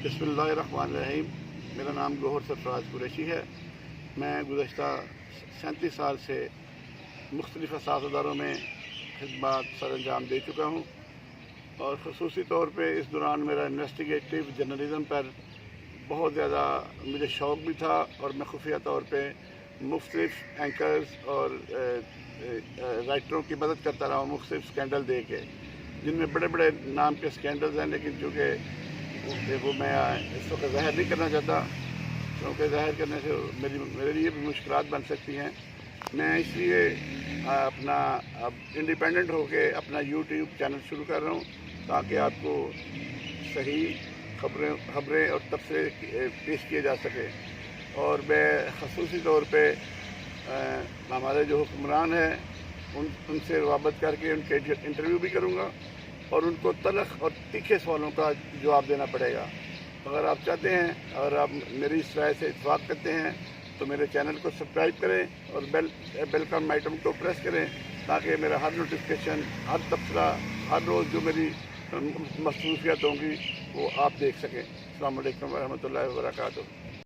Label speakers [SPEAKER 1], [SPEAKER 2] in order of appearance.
[SPEAKER 1] बिस्मिल्लाहिर्रहमानिर्रहीम। मेरा नाम गौहर सरफराज कुरैशी है। मैं गुज़श्ता 37 साल से मुख्तलिफ़ असादारों में खिदमत सर अंजाम दे चुका हूँ और ख़ुसूसी तौर पे इस दौरान मेरा इन्वेस्टिगेटिव जर्नलिज़म पर बहुत ज़्यादा मुझे शौक़ भी था और मैं खुफिया तौर पे मुख्तलिफ़ एंकर्स और राइटरों की मदद करता रहा हूँ मुख्तलिफ़ स्कैंडल दे के, जिनमें बड़े बड़े नाम के स्कैंडल्स हैं, लेकिन चूँकि वो मैं इस वक्त ज़ाहिर नहीं करना चाहता क्योंकि ज़ाहिर करने से मेरे लिए भी मुश्किलात बन सकती हैं। मैं इसलिए अपना अब इंडिपेंडेंट होके अपना यूट्यूब चैनल शुरू कर रहा हूँ ताकि आपको सही खबरें और तबसरे पेश किए जा सके। और मैं ख़ुसूसी तौर पे हमारे जो हुक्मरान हैं उनसे रवाबत करके उनके इंटरव्यू भी करूँगा और उनको तलख और तीखे सवालों का जवाब देना पड़ेगा। अगर आप चाहते हैं, अगर आप मेरी इस राय से इत्तेफाक करते हैं तो मेरे चैनल को सब्सक्राइब करें और बेल का आइटम को प्रेस करें ताकि मेरा हर नोटिफिकेशन, हर तबसरा, हर रोज़ जो मेरी मसरूफियत होंगी वो आप देख सकें। अस्सलाम वालेकुम व रहमतुल्लाहि व बरकातुहू।